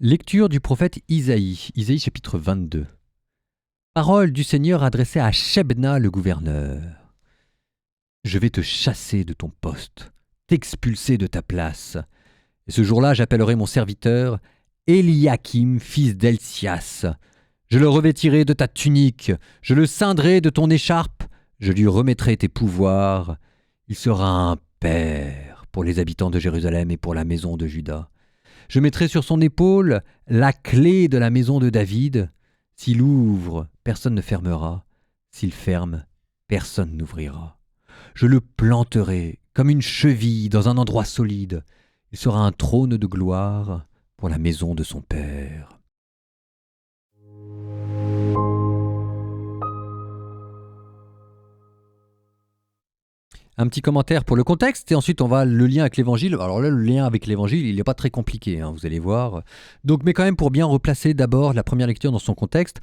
Lecture du prophète Isaïe, Isaïe chapitre 22. Parole du Seigneur adressée à Shebna le gouverneur. Je vais te chasser de ton poste, t'expulser de ta place. Et ce jour-là, j'appellerai mon serviteur Eliakim, fils d'Helcias. Je le revêtirai de ta tunique, je le ceindrai de ton écharpe, je lui remettrai tes pouvoirs. Il sera un père pour les habitants de Jérusalem et pour la maison de Juda. Je mettrai sur son épaule la clé de la maison de David. S'il ouvre, personne ne fermera. S'il ferme, personne n'ouvrira. Je le planterai comme une cheville dans un endroit solide. Il sera un trône de gloire pour la maison de son père. Un petit commentaire pour le contexte et ensuite on va le lien avec l'évangile. Alors là, le lien avec l'évangile, il n'est pas très compliqué, vous allez voir. Donc, mais quand même pour bien replacer d'abord la première lecture dans son contexte.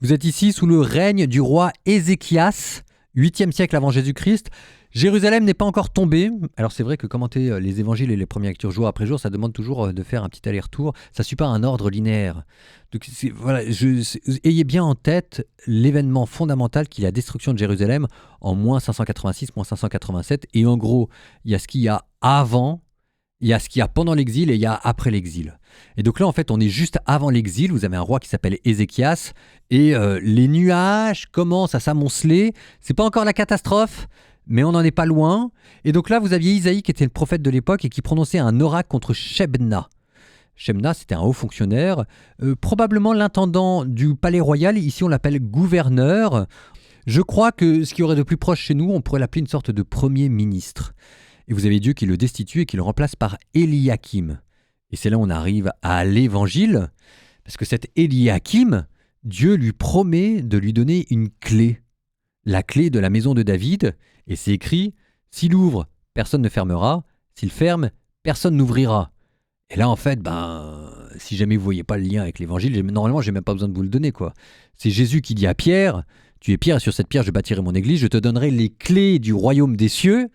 Vous êtes ici sous le règne du roi Ézéchias, 8e siècle avant Jésus-Christ. Jérusalem n'est pas encore tombée. Alors c'est vrai que commenter les évangiles et les premières lectures jour après jour, ça demande toujours de faire un petit aller-retour. Ça ne suit pas un ordre linéaire. Donc voilà, ayez bien en tête l'événement fondamental qui est la destruction de Jérusalem en moins 586, moins 587. Et en gros, il y a ce qu'il y a avant, il y a ce qu'il y a pendant l'exil et il y a après l'exil. Et donc là, en fait, on est juste avant l'exil. Vous avez un roi qui s'appelle Ézéchias et les nuages commencent à s'amonceler. C'est pas encore la catastrophe, mais on n'en est pas loin. Et donc là, vous aviez Isaïe qui était le prophète de l'époque et qui prononçait un oracle contre Shebna. Shebna, c'était un haut fonctionnaire, probablement l'intendant du palais royal. Ici, on l'appelle gouverneur. Je crois que ce qui aurait de plus proche chez nous, on pourrait l'appeler une sorte de premier ministre. Et vous avez Dieu qui le destitue et qui le remplace par Eliakim. Et c'est là où on arrive à l'évangile, parce que cet Eliakim, Dieu lui promet de lui donner une clé, la clé de la maison de David, et c'est écrit, s'il ouvre, personne ne fermera, s'il ferme, personne n'ouvrira. Et là, en fait, si jamais vous ne voyez pas le lien avec l'évangile, normalement, je n'ai même pas besoin de vous le donner, quoi. C'est Jésus qui dit à Pierre, tu es Pierre, et sur cette pierre, je bâtirai mon église, je te donnerai les clés du royaume des cieux.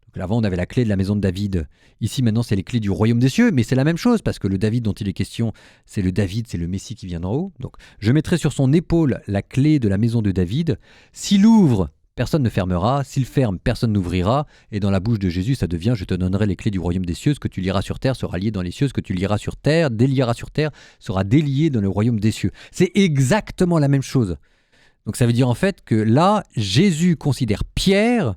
Donc avant, on avait la clé de la maison de David. Ici, maintenant, c'est les clés du royaume des cieux, mais c'est la même chose, parce que le David dont il est question, c'est le David, c'est le Messie qui vient d'en haut. Donc, je mettrai sur son épaule la clé de la maison de David. S'il ouvre, personne ne fermera. S'il ferme, personne n'ouvrira. Et dans la bouche de Jésus, ça devient, je te donnerai les clés du royaume des cieux. Ce que tu lieras sur terre sera lié dans les cieux. Ce que tu lieras sur terre, délieras sur terre, sera délié dans le royaume des cieux. C'est exactement la même chose. Donc, ça veut dire en fait que là, Jésus considère Pierre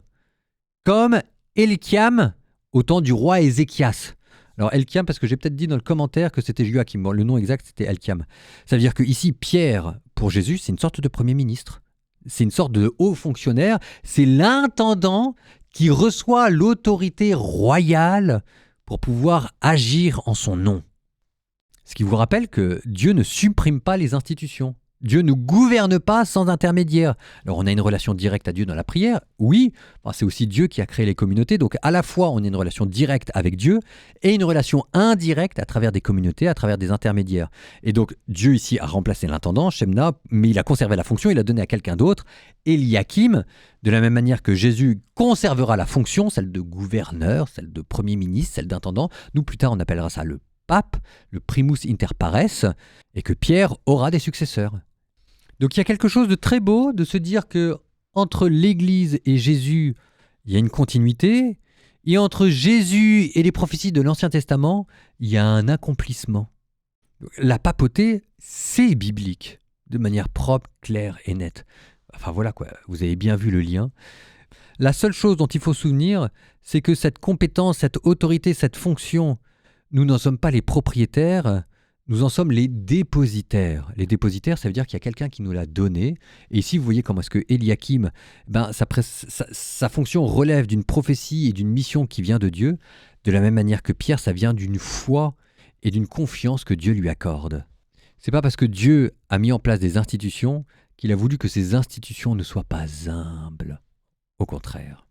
comme Eliakim au temps du roi Ézéchias. Alors Eliakim, parce que j'ai peut-être dit dans le commentaire que c'était Joachim. Bon, le nom exact, c'était Eliakim. Ça veut dire que ici, Pierre, pour Jésus, c'est une sorte de premier ministre. C'est une sorte de haut fonctionnaire. C'est l'intendant qui reçoit l'autorité royale pour pouvoir agir en son nom. Ce qui vous rappelle que Dieu ne supprime pas les institutions. Dieu ne gouverne pas sans intermédiaire. Alors on a une relation directe à Dieu dans la prière, oui, c'est aussi Dieu qui a créé les communautés, donc à la fois on a une relation directe avec Dieu et une relation indirecte à travers des communautés, à travers des intermédiaires. Et donc Dieu ici a remplacé l'intendant, Shebna, mais il a conservé la fonction, il l'a donné à quelqu'un d'autre, Eliakim, de la même manière que Jésus conservera la fonction, celle de gouverneur, celle de premier ministre, celle d'intendant. Nous plus tard on appellera ça le pape, le primus inter pares, et que Pierre aura des successeurs. Donc il y a quelque chose de très beau de se dire que entre l'Église et Jésus, il y a une continuité, et entre Jésus et les prophéties de l'Ancien Testament, il y a un accomplissement. La papauté, c'est biblique, de manière propre, claire et nette. Enfin voilà quoi, vous avez bien vu le lien. La seule chose dont il faut se souvenir, c'est que cette compétence, cette autorité, cette fonction, nous n'en sommes pas les propriétaires, nous en sommes les dépositaires. Les dépositaires, ça veut dire qu'il y a quelqu'un qui nous l'a donné. Et ici, vous voyez comment est-ce que Eliakim, sa fonction relève d'une prophétie et d'une mission qui vient de Dieu, de la même manière que Pierre, ça vient d'une foi et d'une confiance que Dieu lui accorde. C'est pas parce que Dieu a mis en place des institutions qu'il a voulu que ces institutions ne soient pas humbles. Au contraire.